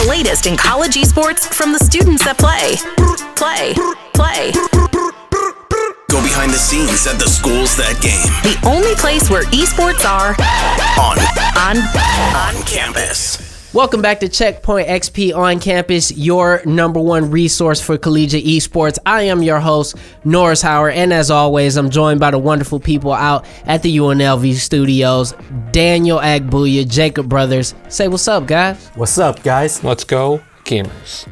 latest in college esports from the students that play. Go behind the scenes at the schools that game. The only place where esports are on campus. Welcome back to CheckpointXP On Campus, your number one resource for collegiate esports. I am your host, Norris Howard, and as always, I'm joined by the wonderful people out at the UNLV studios, Daniel Agbuya, Jacob Brothers. Say what's up, guys. What's up, guys? Let's go, gamers.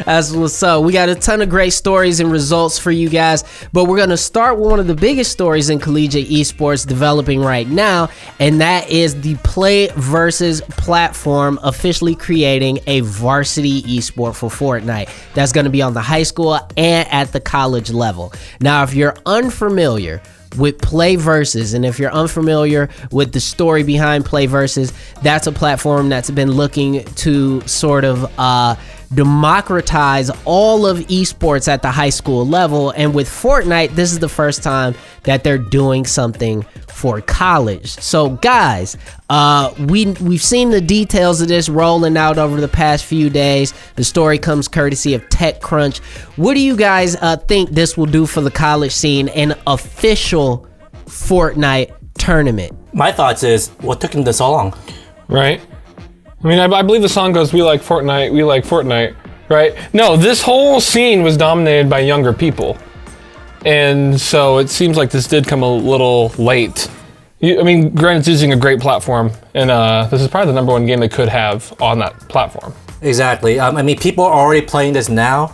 That's what's up. We got a ton of great stories and results for you guys, but we're going to start with one of the biggest stories in collegiate esports developing right now, and that is the Play Versus platform officially creating a varsity esport for Fortnite. That's going to be on the high school and at the college level. Now, if you're unfamiliar with Play Versus, and if you're unfamiliar with the story behind Play Versus, that's a platform that's been looking to sort of democratize all of esports at the high school level, and with Fortnite, this is the first time that they're doing something for college. So guys, we've seen the details of this rolling out over the past few days. The story comes courtesy of TechCrunch. What do you guys think this will do for the college scene, an official Fortnite tournament? My thoughts is, what took him this long? Right? I mean, I believe the song goes, we like Fortnite, right? No, this whole scene was dominated by younger people. And so it seems like this did come a little late. Granted, it's using a great platform, and this is probably the number one game they could have on that platform. Exactly. People are already playing this now.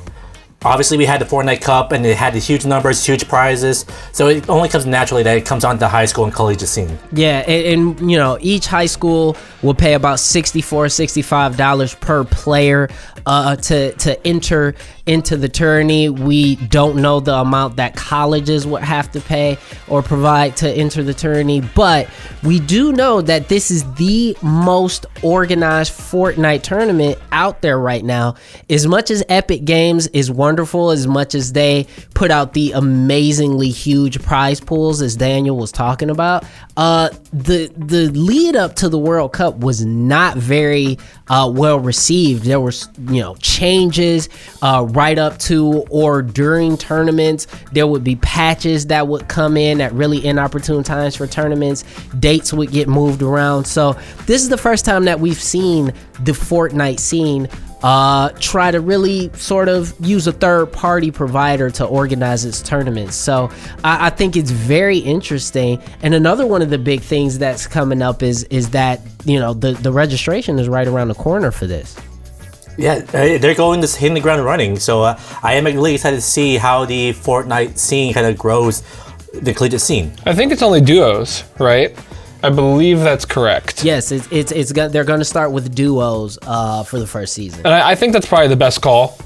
Obviously, we had the Fortnite Cup, and it had the huge numbers, huge prizes. So it only comes naturally that it comes onto the high school and collegiate scene. Yeah, and each high school will pay about $65 per player to enter into the tourney. We don't know the amount that colleges would have to pay or provide to enter the tourney, but we do know that this is the most organized Fortnite tournament out there right now. As much as Epic Games is wonderful, as much as they put out the amazingly huge prize pools, as Daniel was talking about, the lead up to the World Cup was not very well received. There was changes right up to or during tournaments. There would be patches that would come in at really inopportune times for tournaments. Dates would get moved around. So this is the first time that we've seen the Fortnite scene try to really sort of use a third-party provider to organize its tournaments. So I think it's very interesting. And another one of the big things that's coming up is that the registration is right around the corner for this. Yeah, they're going to hit the ground running. So I am really excited to see how the Fortnite scene kind of grows the collegiate scene. I think it's only duos, right? I believe that's correct. Yes, they're going to start with duos for the first season. And I think that's probably the best call,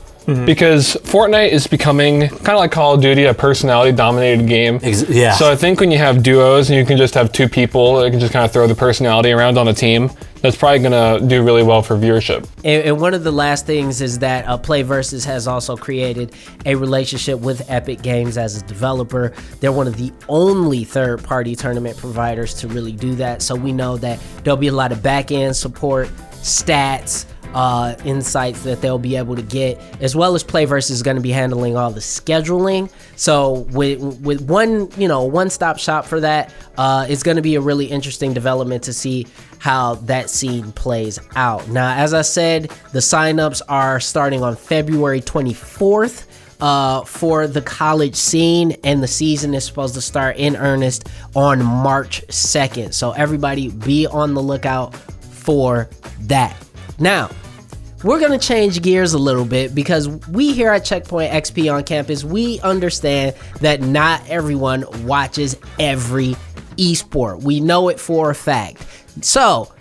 because Fortnite is becoming kind of like Call of Duty, a personality-dominated game. Yeah. So I think when you have duos and you can just have two people that can just kind of throw the personality around on a team, that's probably going to do really well for viewership. And one of the last things is that Play Versus has also created a relationship with Epic Games as a developer. They're one of the only third-party tournament providers to really do that. So we know that there'll be a lot of back-end support, stats, insights that they'll be able to get, as well as Play Versus is going to be handling all the scheduling. So with one-stop shop for that, it's going to be a really interesting development to see how that scene plays out. Now, as I said, the signups are starting on February 24th for the college scene, and the season is supposed to start in earnest on March 2nd. So everybody be on the lookout for that. Now, we're going to change gears a little bit, because we here at CheckpointXP On Campus, we understand that not everyone watches every esport. We know it for a fact. So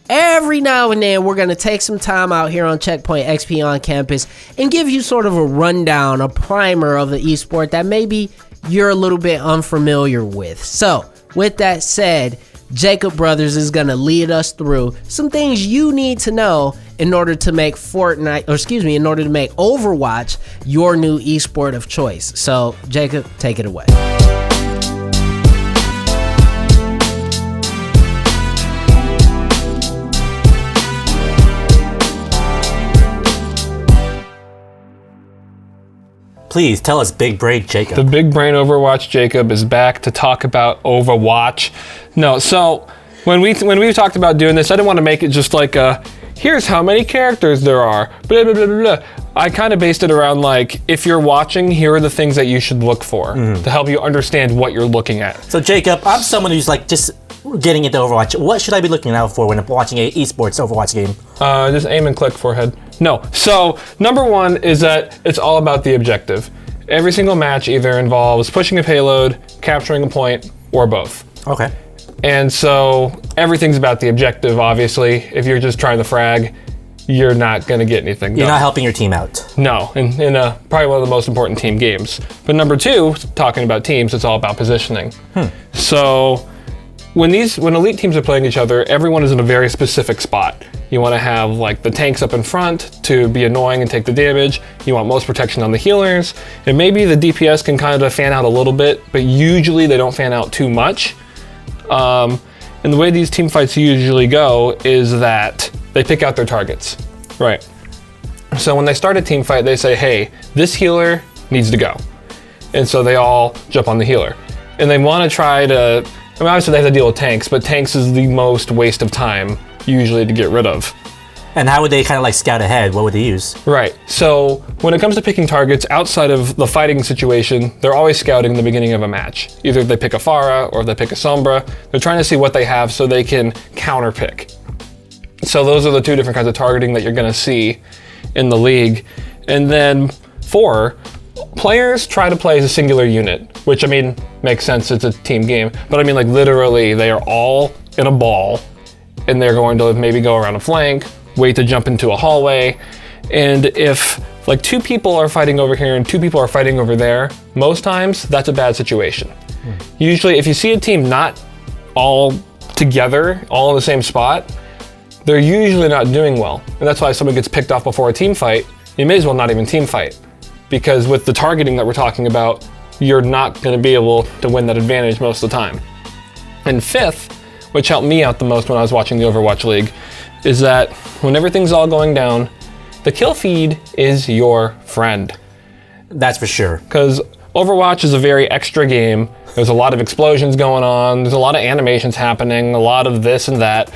every now and then, we're going to take some time out here on CheckpointXP On Campus and give you sort of a rundown, a primer of the esport that maybe you're a little bit unfamiliar with. So with that said, Jacob Brothers is going to lead us through some things you need to know in order to make in order to make Overwatch your new esport of choice. So Jacob, take it away. please tell us, Big Brain Jacob. The Big Brain Overwatch Jacob is back to talk about Overwatch. No, so when we talked about doing this, I didn't want to make it just like here's how many characters there are, blah, blah, blah, blah. I kind of based it around like, if you're watching, here are the things that you should look for to help you understand what you're looking at. So Jacob, I'm someone who's like just getting into Overwatch. What should I be looking out for when I'm watching a esports Overwatch game? Just aim and click forehead. No, so number one is that it's all about the objective. Every single match either involves pushing a payload, capturing a point, or both. Okay. And so everything's about the objective, obviously. If you're just trying to frag, you're not going to get anything done. You're not helping your team out. No, in probably one of the most important team games. But number two, talking about teams, it's all about positioning. So when elite teams are playing each other, everyone is in a very specific spot. You want to have like the tanks up in front to be annoying and take the damage. You want most protection on the healers. And maybe the DPS can kind of fan out a little bit, but usually they don't fan out too much. And the way these team fights usually go is that they pick out their targets, right? So when they start a team fight, they say, hey, this healer needs to go. And so they all jump on the healer. And they want to try to, I mean, obviously they have to deal with tanks, but tanks is the most waste of time usually to get rid of. And how would they kind of like scout ahead? What would they use? Right. So when it comes to picking targets outside of the fighting situation, they're always scouting in the beginning of a match. Either they pick a Pharah or they pick a Sombra. They're trying to see what they have so they can counter pick. So those are the two different kinds of targeting that you're going to see in the league. And then 4, players try to play as a singular unit, which I mean, makes sense, it's a team game. But I mean like literally they are all in a ball and they're going to maybe go around a flank, wait to jump into a hallway. And if like 2 people are fighting over here and 2 people are fighting over there, most times that's a bad situation. Usually if you see a team not all together, all in the same spot, they're usually not doing well. And that's why if someone gets picked off before a team fight, you may as well not even team fight. Because with the targeting that we're talking about, you're not gonna be able to win that advantage most of the time. And 5th, which helped me out the most when I was watching the Overwatch League, is that when everything's all going down, the kill feed is your friend. That's for sure. Because Overwatch is a very extra game. There's a lot of explosions going on. There's a lot of animations happening, a lot of this and that.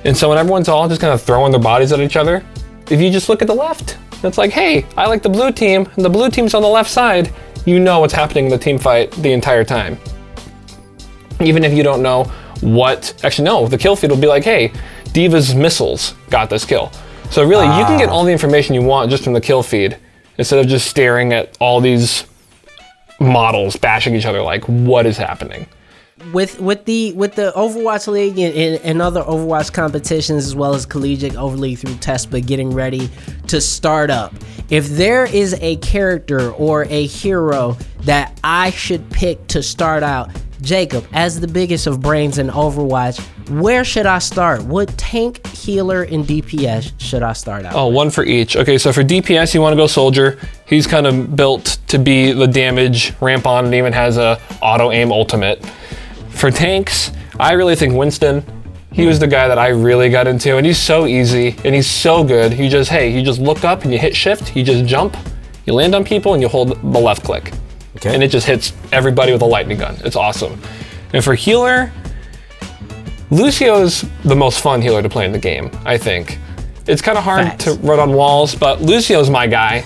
And so when everyone's all just kind of throwing their bodies at each other, if you just look at the left, it's like, hey, I like the blue team, and the blue team's on the left side, you know what's happening in the team fight the entire time. Even if you don't know what, actually no, the kill feed will be like, hey, Diva's missiles got this kill. So really, you can get all the information you want just from the kill feed, instead of just staring at all these models bashing each other like, what is happening? With the Overwatch League and other Overwatch competitions, as well as Collegiate Overleague through TESPA getting ready to start up, if there is a character or a hero that I should pick to start out, Jacob, as the biggest of brains in Overwatch, where should I start? What tank, healer, and DPS should I start out? Oh, one for each. Okay, so for DPS, you want to go Soldier. He's kind of built to be the damage ramp on, and even has a auto aim ultimate. For tanks, I really think Winston. He was the guy that I really got into, and he's so easy and he's so good. You just look up and you hit shift, you just jump, you land on people, and you hold the left click. Okay. And it just hits everybody with a lightning gun. It's awesome. And for healer, Lucio's the most fun healer to play in the game, I think. It's kind of hard to run on walls, but Lucio's my guy.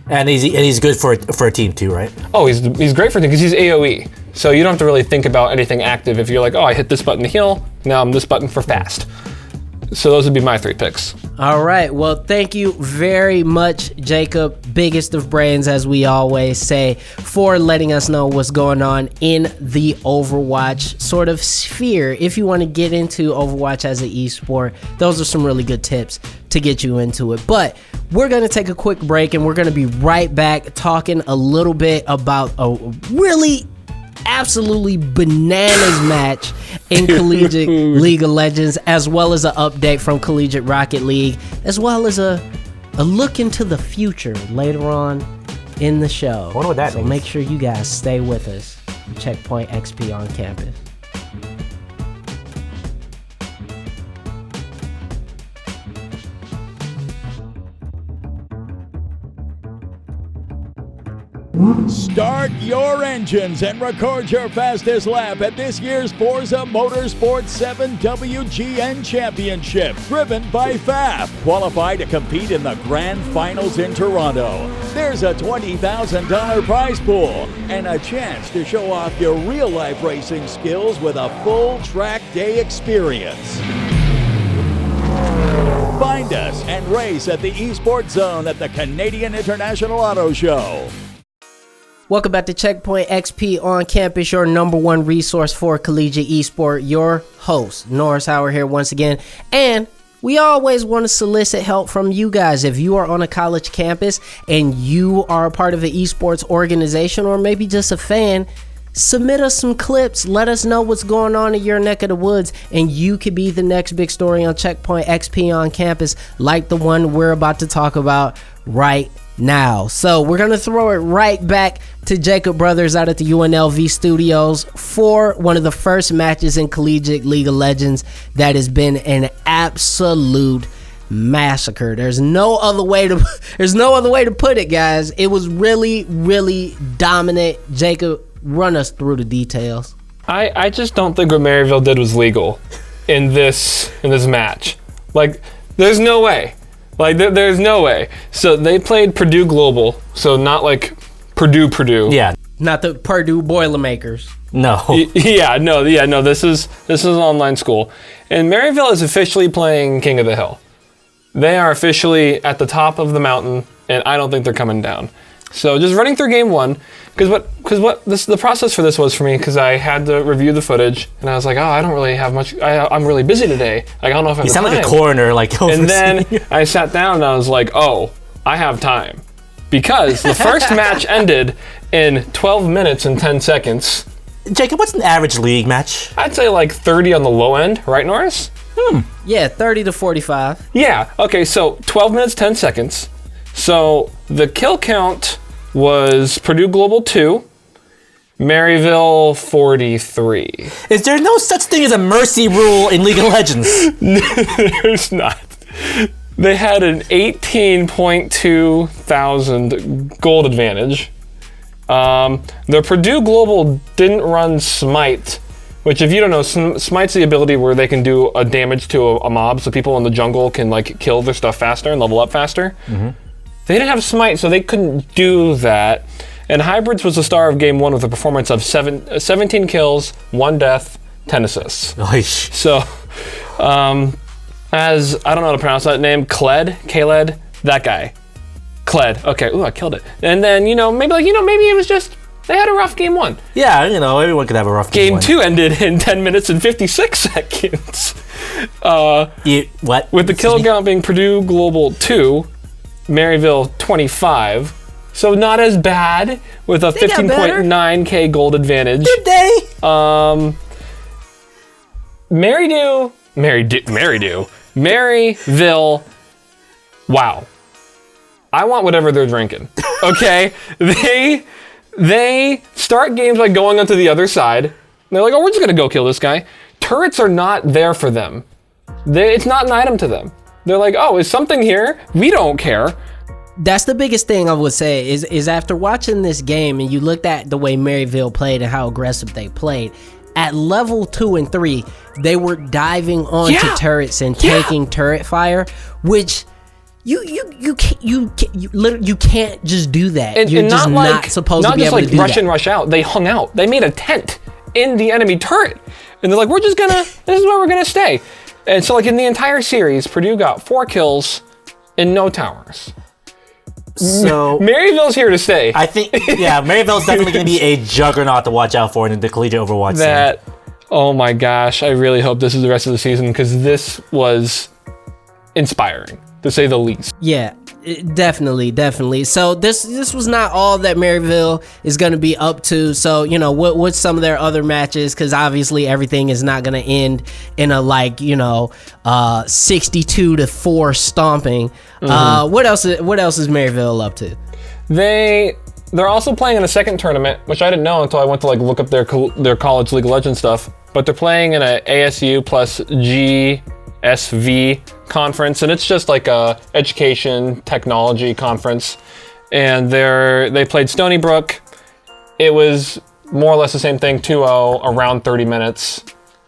And he's good for a team too, right? Oh, he's great for it because he's AoE. So you don't have to really think about anything active. If you're like, oh, I hit this button to heal, now I'm this button for fast. So those would be my 3 picks. All right. Well, thank you very much, Jacob, biggest of brains, as we always say, for letting us know what's going on in the Overwatch sort of sphere. If you want to get into Overwatch as an esport, those are some really good tips to get you into it. But we're going to take a quick break, and we're going to be right back talking a little bit about a really absolutely bananas match in Collegiate League of Legends, as well as an update from Collegiate Rocket League, as well as a look into the future later on in the show. I wonder what that means. So make sure you guys stay with us. Checkpoint XP on campus. Start your engines and record your fastest lap at this year's Forza Motorsport 7 WGN Championship, driven by FAF. Qualify to compete in the Grand Finals in Toronto. There's a $20,000 prize pool and a chance to show off your real-life racing skills with a full track day experience. Find us and race at the Esports Zone at the Canadian International Auto Show. Welcome back to Checkpoint XP On Campus, your number one resource for collegiate esport. Your host, Norris Howard here once again. And we always want to solicit help from you guys. If you are on a college campus and you are a part of an esports organization or maybe just a fan, submit us some clips. Let us know what's going on in your neck of the woods, and you could be the next big story on Checkpoint XP On Campus, like the one we're about to talk about right now. So we're going to throw it right back to Jacob Brothers out at the UNLV studios for one of the first matches in Collegiate League of Legends that has been an absolute massacre. There's no other way to put it, guys. It was really, really dominant. Jacob, run us through the details. I just don't think what Maryville did was legal in this match. Like, there's no way. There's no way. So they played Purdue Global, so not like Purdue. Yeah. Not the Purdue Boilermakers. No. No. This is an online school, and Maryville is officially playing King of the Hill. They are officially at the top of the mountain, and I don't think they're coming down. So just running through game one, because the process for this was for me, because I had to review the footage, and I was like, oh, I don't really have much. I'm really busy today. I don't know if I have You sound time. like a coroner, like. And then I sat down and I was like, oh, I have time, because the first match ended in 12 minutes and 10 seconds. Jacob, what's an average league match? I'd say like 30 on the low end, right, Norris? Yeah, 30 to 45. Yeah. Okay. So 12 minutes 10 seconds. So the kill count was Purdue Global 2, Maryville 43. Is there no such thing as a mercy rule in League of Legends? There's not. They had an 18.2 thousand gold advantage. The Purdue Global didn't run Smite, which, if you don't know, Smite's the ability where they can do a damage to a mob, so people in the jungle can like kill their stuff faster and level up faster. Mm-hmm. They didn't have Smite, so they couldn't do that. And Hybrids was the star of game one with a performance of 17 kills, 1 death, 10 assists. Nice. So, as I don't know how to pronounce that name, Khaled, that guy. Kled. Okay, ooh, I killed it. And then, maybe it was just, they had a rough game one. Yeah, everyone could have a rough game one. Game two ended in 10 minutes and 56 seconds. What? With the kill count being Purdue Global 2, Maryville 25. So not as bad, with a 15.9k gold advantage. Did they? Maryville, wow. I want whatever they're drinking. Okay? They start games by going onto the other side. They're like, oh, we're just gonna go kill this guy. Turrets are not there for them. It's not an item to them. They're like, oh, is something here? We don't care. That's the biggest thing I would say is after watching this game and you looked at the way Maryville played and how aggressive they played, at level 2 and 3, they were diving onto turrets and taking turret fire, which you can't just do that. You're just not supposed to be able to do that. Not just like rush in, rush out. They hung out. They made a tent in the enemy turret. And they're like, this is where we're gonna stay. And so like in the entire series, Purdue got 4 kills and no towers. So Maryville's here to stay. I think, Maryville's definitely going to be a juggernaut to watch out for in the collegiate Overwatch scene. Oh my gosh, I really hope this is the rest of the season, because this was inspiring, to say the least. Yeah, definitely. So this was not all that Maryville is going to be up to. So, what's some of their other matches? Because obviously everything is not going to end in a 62-4 stomping. Mm-hmm. What else is Maryville up to? They're also playing in a second tournament, which I didn't know until I went to look up their college League of Legends stuff. But they're playing in a ASU plus GSV conference, and it's just like a education technology conference. and they played Stony Brook. It was more or less the same thing, 2-0, around 30 minutes.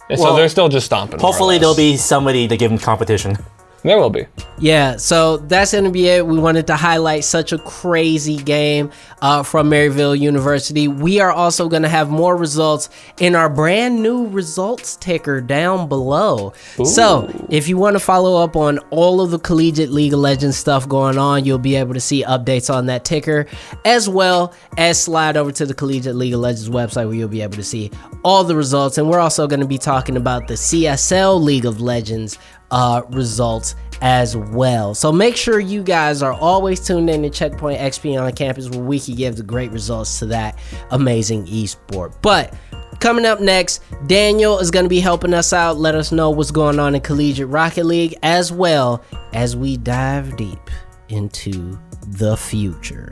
And so they're still just stomping. Hopefully there'll be somebody to give them competition. There will be. Yeah, so that's going to be it. We wanted to highlight such a crazy game from Maryville University. We are also going to have more results in our brand new results ticker down below. Ooh. So if you want to follow up on all of the Collegiate League of Legends stuff going on, you'll be able to see updates on that ticker, as well as slide over to the Collegiate League of Legends website where you'll be able to see all the results. And we're also going to be talking about the CSL League of Legends results as well. So make sure you guys are always tuned in to Checkpoint XP on Campus, where we can give the great results to that amazing esport. But coming up next, Daniel is going to be helping us out, let us know what's going on in Collegiate Rocket League, as well as we dive deep into the future.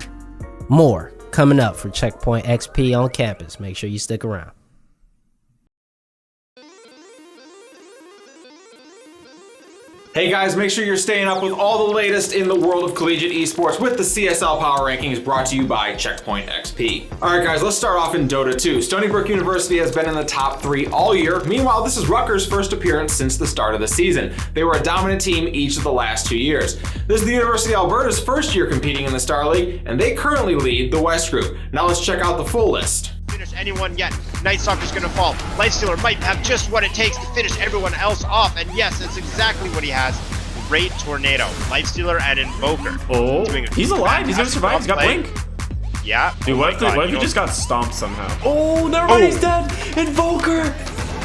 More coming up for Checkpoint XP on Campus. Make sure you stick around. Hey guys, make sure you're staying up with all the latest in the world of collegiate esports with the CSL Power Rankings brought to you by Checkpoint XP. Alright guys, let's start off in Dota 2. Stony Brook University has been in the top 3 all year. Meanwhile, this is Rutgers' first appearance since the start of the season. They were a dominant team each of the last 2 years. This is the University of Alberta's first year competing in the Star League, and they currently lead the West Group. Now let's check out the full list. Finish anyone yet. Night Stalker's gonna fall. Lifestealer might have just what it takes to finish everyone else off, and yes, that's exactly what he has. Great Tornado, Lifestealer, and Invoker. Oh, he's alive. He's gonna survive. He's got Blink. Yeah. Dude, what if he just got stomped somehow? Oh, never mind. He's dead. Invoker.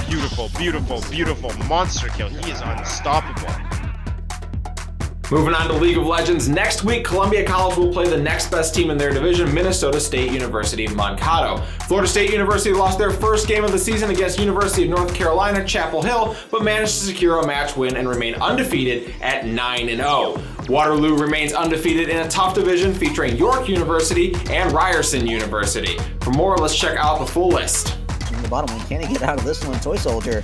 Beautiful, beautiful, beautiful monster kill. He is unstoppable. Moving on to League of Legends, next week Columbia College will play the next best team in their division, Minnesota State University Mankato. Florida State University lost their first game of the season against University of North Carolina Chapel Hill, but managed to secure a match win and remain undefeated at 9-0. Waterloo remains undefeated in a tough division featuring York University and Ryerson University. For more, let's check out the full list. In the bottom one, can he get out of this one? Toy Soldier.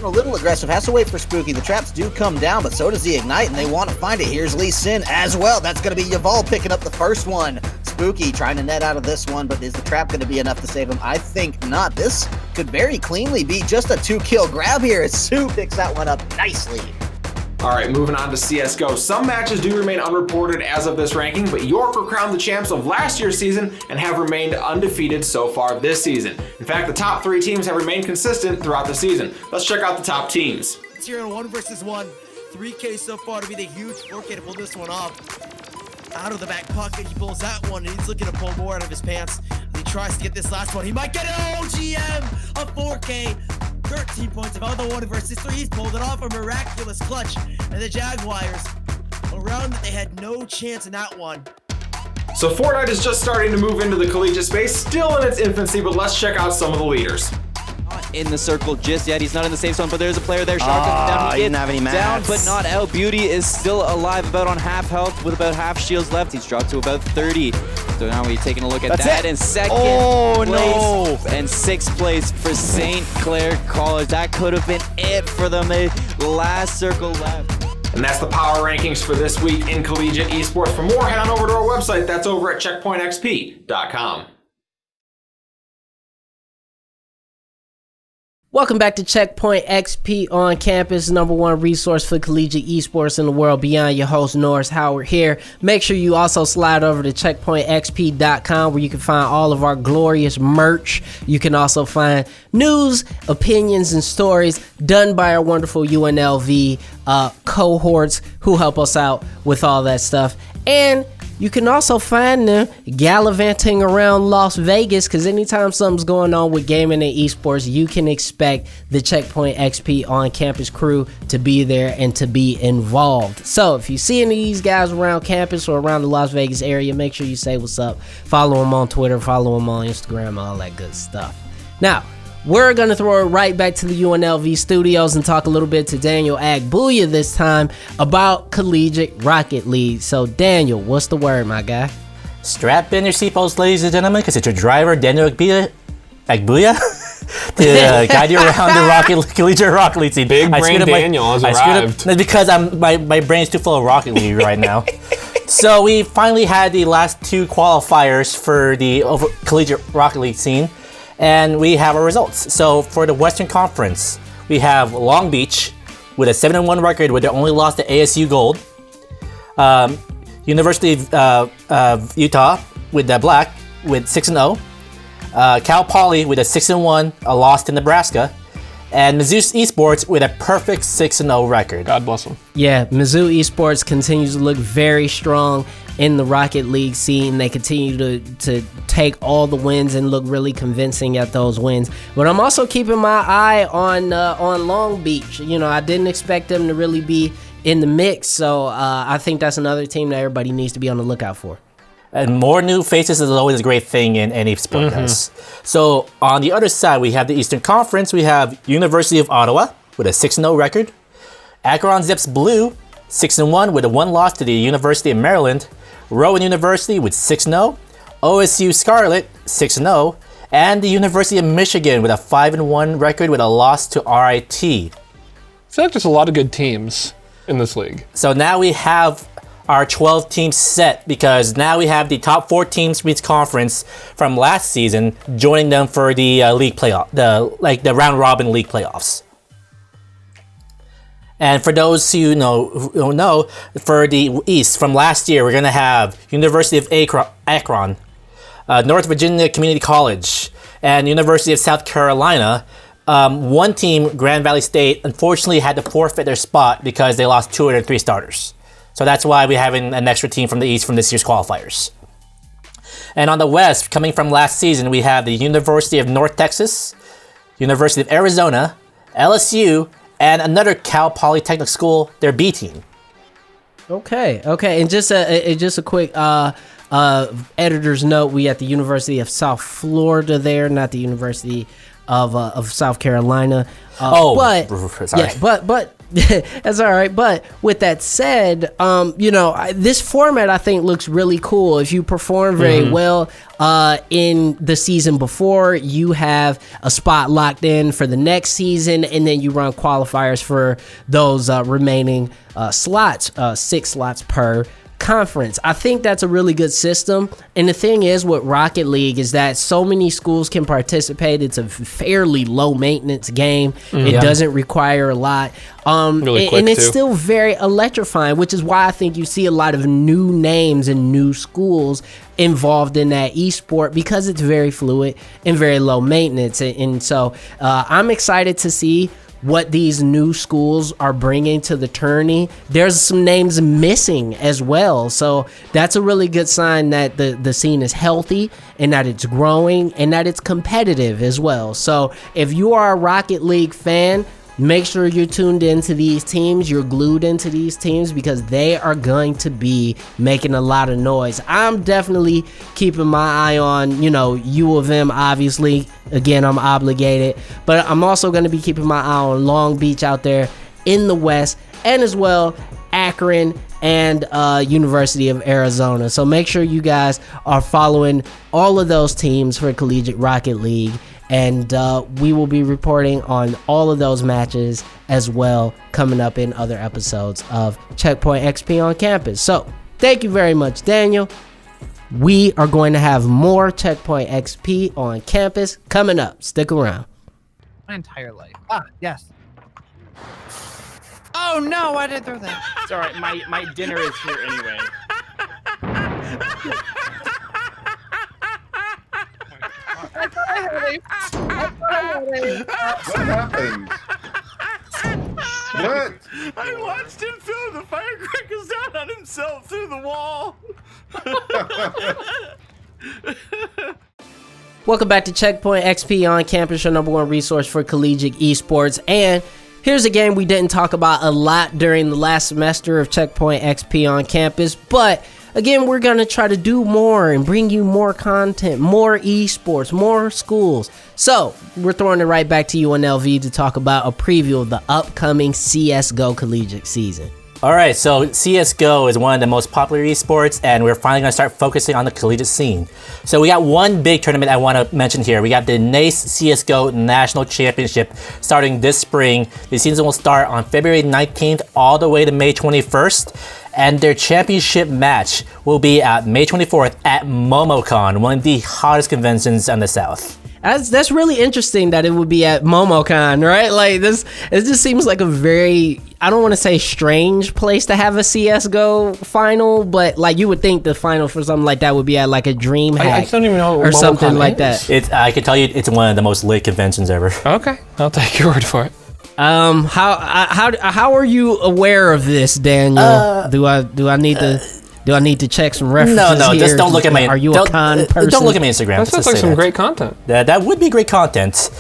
A little aggressive, has to wait for Spooky. The traps do come down, but so does the Ignite, and they want to find it. Here's Lee Sin as well. That's going to be Yaval picking up the first one. Spooky trying to net out of this one, but is the trap going to be enough to save him? I think not. This could very cleanly be just a 2-kill grab here as Sue picks that one up nicely. Alright, moving on to CSGO. Some matches do remain unreported as of this ranking, but York were crowned the champs of last year's season and have remained undefeated so far this season. In fact, the top 3 teams have remained consistent throughout the season. Let's check out the top teams. It's here in 1 versus 1. 3K so far to be the huge 4K to pull this one off. Out of the back pocket, he pulls that one, and he's looking to pull more out of his pants. He tries to get this last one. He might get it. OGM, a 4K. 13 points of other 1 versus 3. He's pulled it off, a miraculous clutch. And the Jaguars, around that they had no chance in that one. So Fortnite is just starting to move into the collegiate space, still in its infancy, but let's check out some of the leaders. Not in the circle just yet. He's not in the safe zone, but there's a player there. Shark down. He didn't have any mats. Down, but not out. Beauty is still alive, about on half health with about half shields left. He's dropped to about 30. So now we're taking a look at that. In second place and 6th place for St. Clair College. That could have been it for them. The last circle left. And that's the power rankings for this week in collegiate esports. For more, head on over to our website. That's over at checkpointxp.com. Welcome back to Checkpoint XP on Campus, #1 resource for collegiate esports in the world beyond. Your host, Norris Howard here. Make sure you also slide over to checkpointxp.com where you can find all of our glorious merch. You can also find news, opinions, and stories done by our wonderful UNLV cohorts who help us out with all that stuff. And you can also find them gallivanting around Las Vegas, because anytime something's going on with gaming and esports, you can expect the Checkpoint XP on campus crew to be there and to be involved. So if you see any of these guys around campus or around the Las Vegas area, make sure you say what's up. Follow them on Twitter, follow them on Instagram, all that good stuff. Now, we're going to throw it right back to the UNLV studios and talk a little bit to Daniel Agbuya this time about Collegiate Rocket League. So, Daniel, what's the word, my guy? Strap in your seatbelts, ladies and gentlemen, because it's your driver, Daniel Agbuya, to guide you around the Collegiate Rocket League scene. Big brain Daniel has arrived. That's because my brain's too full of Rocket League right now. So we finally had the last 2 qualifiers for the collegiate Rocket League scene, and we have our results. So for the Western Conference, we have Long Beach with a 7-1 record with their only loss to ASU Gold. University of Utah with the Black with 6-0. Cal Poly with a 6-1, a loss to Nebraska. And Mizzou Esports with a perfect 6-0 record. God bless them. Yeah, Mizzou Esports continues to look very strong in the Rocket League scene. They continue to take all the wins and look really convincing at those wins. But I'm also keeping my eye on Long Beach. You know, I didn't expect them to really be in the mix, so I think that's another team that everybody needs to be on the lookout for. And more new faces is always a great thing in any sport, guys. So on the other side, we have the Eastern Conference. We have University of Ottawa with a 6-0 record. Akron Zips Blue, 6-1 with a 1 loss to the University of Maryland. Rowan University with 6-0. OSU Scarlet, 6-0. And the University of Michigan with a 5-1 record with a loss to RIT. I feel like there's a lot of good teams in this league. So now we have our 12 teams set, because now we have the top 4 teams from each conference from last season joining them for the league playoff, the round robin league playoffs. And for those who don't know, for the East from last year, we're gonna have University of Akron, North Virginia Community College, and University of South Carolina. One team, Grand Valley State, unfortunately had to forfeit their spot because they lost 2 of their 3 starters. So that's why we're having an extra team from the East from this year's qualifiers. And on the West, coming from last season, we have the University of North Texas, University of Arizona, LSU, and another Cal Polytechnic School, their B team. Okay. And just a quick editor's note: we at the University of South Florida there, not the University of South Carolina. Sorry. Yeah, but that's all right. But with that said, this format I think looks really cool. If you perform very well in the season before, you have a spot locked in for the next season, and then you run qualifiers for those remaining slots, 6 slots per conference. I think that's a really good system. And the thing is with Rocket League is that so many schools can participate. It's a fairly low maintenance game. It doesn't require a lot. Really quick, and it's too. still very electrifying, which is why I think you see a lot of new names and new schools involved in that esport, because it's very fluid and very low maintenance. And so I'm excited to see what these new schools are bringing to the tourney. There's some names missing as well, so that's a really good sign that the scene is healthy and that it's growing and that it's competitive as well. So if you are a Rocket League fan, make sure you're tuned into these teams, you're glued into these teams, because they are going to be making a lot of noise. I'm definitely keeping my eye on, U of M, obviously. Again, I'm obligated. But I'm also going to be keeping my eye on Long Beach out there in the West, and as well Akron and University of Arizona. So make sure you guys are following all of those teams for Collegiate Rocket League. And we will be reporting on all of those matches as well coming up in other episodes of Checkpoint XP on Campus. So thank you very much, Daniel. We are going to have more Checkpoint XP on Campus coming up. Stick around. My entire life. Yes. Oh no, I didn't throw that. It's alright, my dinner is here anyway. What happened? What? I watched him throw the firecrackers down on himself through the wall. Welcome back to Checkpoint XP on Campus, your #1 resource for collegiate esports. And here's a game we didn't talk about a lot during the last semester of Checkpoint XP on Campus, but again, we're going to try to do more and bring you more content, more esports, more schools. So we're throwing it right back to you on LV to talk about a preview of the upcoming CSGO collegiate season. All right, so CSGO is one of the most popular esports, and we're finally gonna start focusing on the collegiate scene. So we got one big tournament I wanna mention here. We got the NACE CSGO National Championship starting this spring. The season will start on February 19th all the way to May 21st. and their championship match will be at May 24th at MomoCon, one of the hottest conventions in the South. That's really interesting that it would be at MomoCon, right? Like this, it just seems like a very, I don't want to say strange place to have a CS:GO final, but like you would think the final for something like that would be at like a DreamHack I don't even know what or something MomoCon like is. that. I can tell you, it's one of the most lit conventions ever. Okay, I'll take your word for it. How are you aware of this, Daniel? Do I need to check some references? No, here? just don't look at my. Are you a con person? Don't look at my Instagram. That sounds like some great content. That would be great content.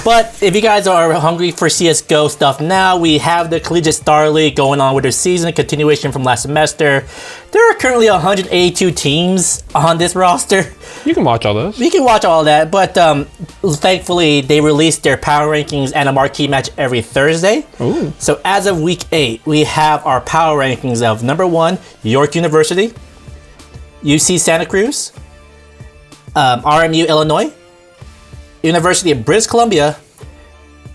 But if you guys are hungry for CSGO stuff now, we have the Collegiate Star League going on with their season, continuation from last semester. There are currently 182 teams on this roster. You can watch all those. You can watch all that, but thankfully they release their power rankings and a marquee match every Thursday. Ooh. So as of week 8, we have our power rankings of number 1, York University, UC Santa Cruz, RMU Illinois, University of British Columbia,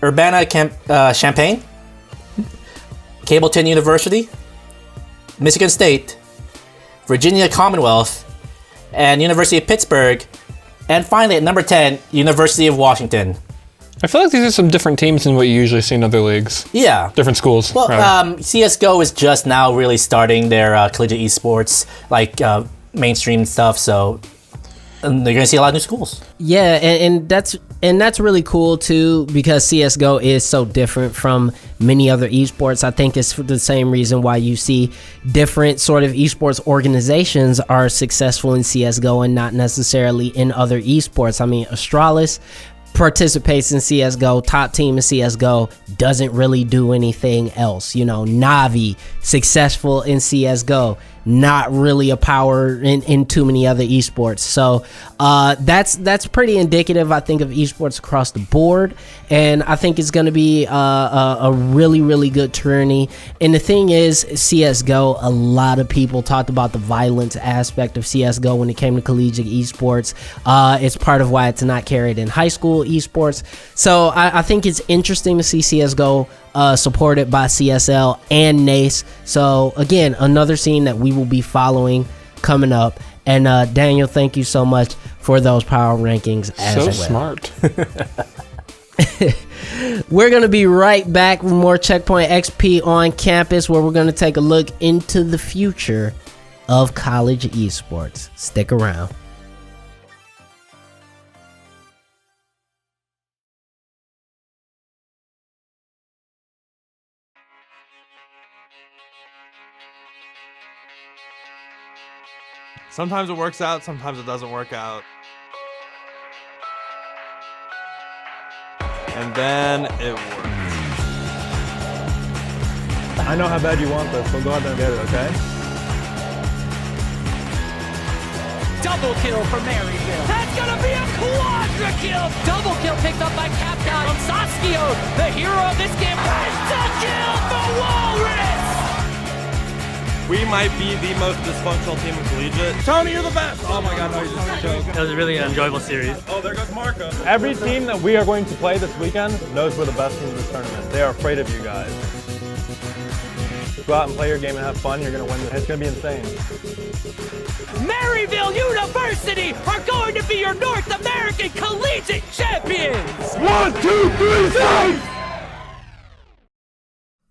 Urbana-Champaign, Cableton University, Michigan State, Virginia Commonwealth, and University of Pittsburgh, and finally at number 10, University of Washington. I feel like these are some different teams than what you usually see in other leagues. Yeah. Different schools. Well, CSGO is just now really starting their collegiate esports, like mainstream stuff, so they're gonna see a lot of new schools. Yeah, and that's really cool too, because CS:GO is so different from many other esports. I think it's for the same reason why you see different sort of esports organizations are successful in CS:GO and not necessarily in other esports. I mean, Astralis participates in CS:GO, top team in CS:GO, doesn't really do anything else. You know, Navi, successful in CS:GO, not really a power in too many other esports. So that's pretty indicative, I think, of esports across the board, and I think it's going to be a really, really good tourney. And the thing is, CS:GO, a lot of people talked about the violence aspect of CS:GO when it came to collegiate esports. It's part of why it's not carried in high school esports. So I think it's interesting to see CS:GO supported by CSL and NACE. So again, another scene that we will be following coming up. And Daniel, thank you so much for those power rankings as well. So smart. We're going to be right back with more Checkpoint XP on campus, where we're going to take a look into the future of college esports. Stick around. Sometimes it works out, sometimes it doesn't work out. And then it works. I know how bad you want this, so go ahead and get it, okay? Double kill for Maryville. That's gonna be a quadra kill. Double kill picked up by Capcom from Saskio, the hero of this game. Penta kill for Walrus. We might be the most dysfunctional team in collegiate. Tony, you're the best! Oh my god, no, you just choked. It was really an enjoyable series. Oh, there goes Marco. Every team that we are going to play this weekend knows we're the best team in this tournament. They are afraid of you guys. Go out and play your game and have fun. You're going to win. It's going to be insane. Maryville University are going to be your North American Collegiate Champions! 1, 2, 3, 6!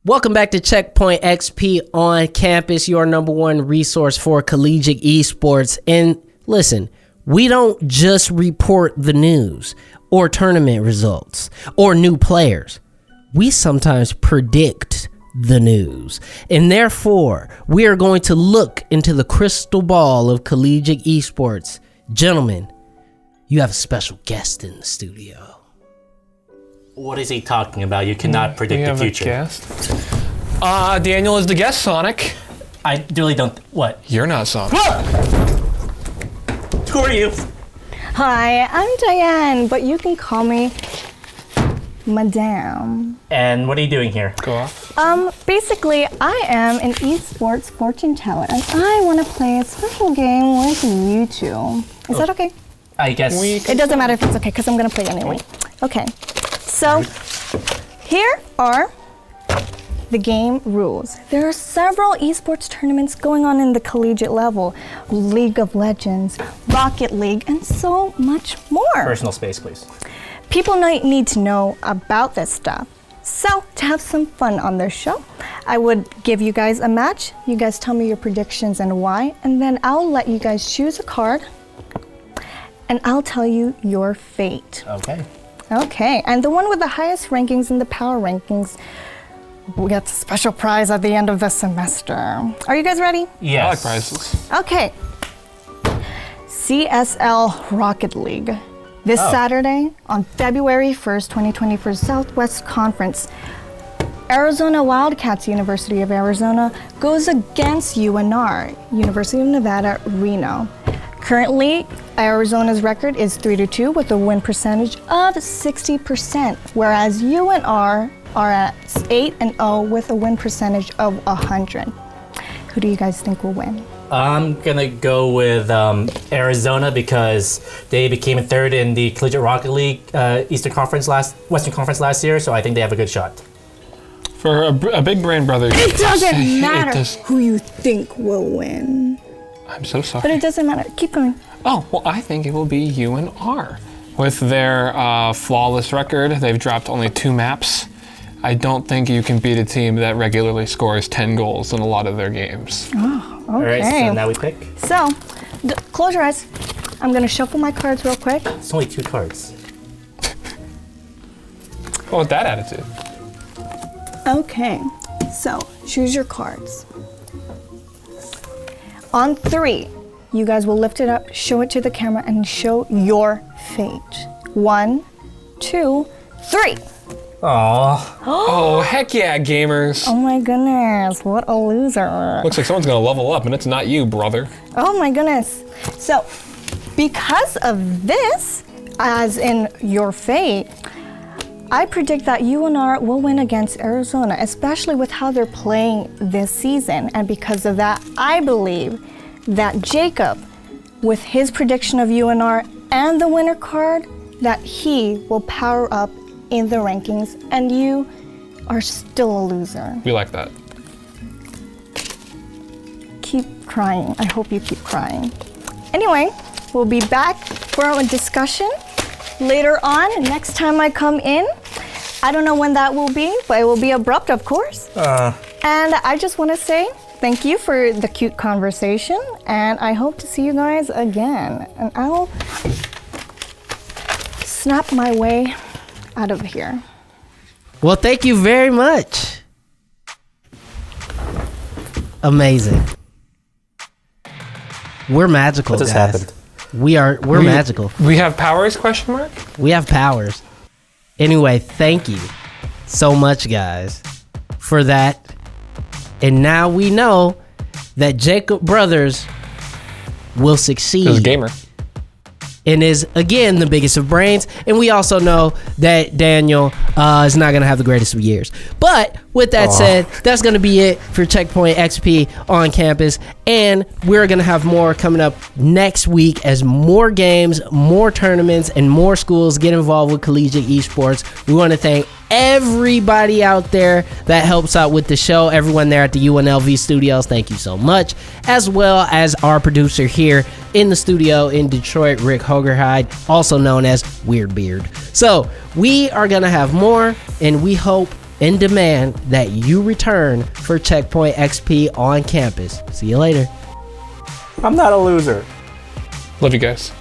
Welcome back to Checkpoint XP on campus, your number one resource for collegiate esports. And listen, we don't just report the news or tournament results or new players. We sometimes predict the news. And therefore, we are going to look into the crystal ball of collegiate esports. Gentlemen, you have a special guest in the studio. What is he talking about? You cannot predict the future. Guest. Daniel is the guest, Sonic. I really don't. What? You're not Sonic. Who are you? Hi, I'm Diane, but you can call me Madame. And what are you doing here? Go off. Basically, I am an esports fortune teller, and I want to play a special game with you two. Is that okay? I guess. It doesn't matter if it's okay, because I'm going to play anyway. Okay. So, here are the game rules. There are several esports tournaments going on in the collegiate level, League of Legends, Rocket League, and so much more. Personal space, please. People need to know about this stuff. So, to have some fun on this show, I would give you guys a match. You guys tell me your predictions and why, and then I'll let you guys choose a card, and I'll tell you your fate. Okay. Okay, and the one with the highest rankings in the power rankings gets a special prize at the end of the semester. Are you guys ready? Yes. I like prizes. Okay. CSL Rocket League. This Saturday, on February 1st, 2020, for Southwest Conference, Arizona Wildcats, University of Arizona, goes against UNR, University of Nevada, Reno. Currently, Arizona's record is 3-2 with a win percentage of 60%, whereas UNR are at 8-0 with a win percentage of 100. Who do you guys think will win? I'm gonna go with Arizona because they became third in the Collegiate Rocket League Western Conference last year, so I think they have a good shot. For a big brain brother. It doesn't matter who you think will win. I'm so sorry. But it doesn't matter. Keep going. Oh, well, I think it will be UNR. With their flawless record, they've dropped only 2 maps. I don't think you can beat a team that regularly scores 10 goals in a lot of their games. Oh, okay. All right, so now we pick. So, close your eyes. I'm gonna shuffle my cards real quick. It's only 2 cards. Well, with that attitude. Okay, so choose your cards. On 3, you guys will lift it up, show it to the camera, and show your fate. 1, 2, 3. Aww. Oh, heck yeah, gamers. Oh my goodness, what a loser. Looks like someone's gonna level up, and it's not you, brother. Oh my goodness. So, because of this, as in your fate, I predict that UNR will win against Arizona, especially with how they're playing this season. And because of that, I believe that Jacob, with his prediction of UNR and the winner card, that he will power up in the rankings, and you are still a loser. We like that. Keep crying. I hope you keep crying. Anyway, we'll be back for a discussion later on, next time I come in. I don't know when that will be, but it will be abrupt, of course. And I just want to say thank you for the cute conversation, and I hope to see you guys again. And I'll snap my way out of here. Well, thank you very much. Amazing. We're magical, what just guys. happened? We're magical. We have powers, question mark? We have powers. Anyway, thank you so much, guys, for that. And now we know that Jacob Brothers will succeed. He's a gamer. And is, again, the biggest of brains. And we also know that Daniel is not going to have the greatest of years. But with that said, that's going to be it for Checkpoint XP on campus. And we're going to have more coming up next week as more games, more tournaments, and more schools get involved with collegiate esports. We want to thank everybody out there that helps out with the show, everyone there at the UNLV studios, thank you so much, as well as our producer here in the studio in Detroit, Rick Hogerhide, also known as Weird Beard. So we are gonna have more, and we hope and demand that you return for Checkpoint XP on campus. See you later. I'm not a loser. Love you guys.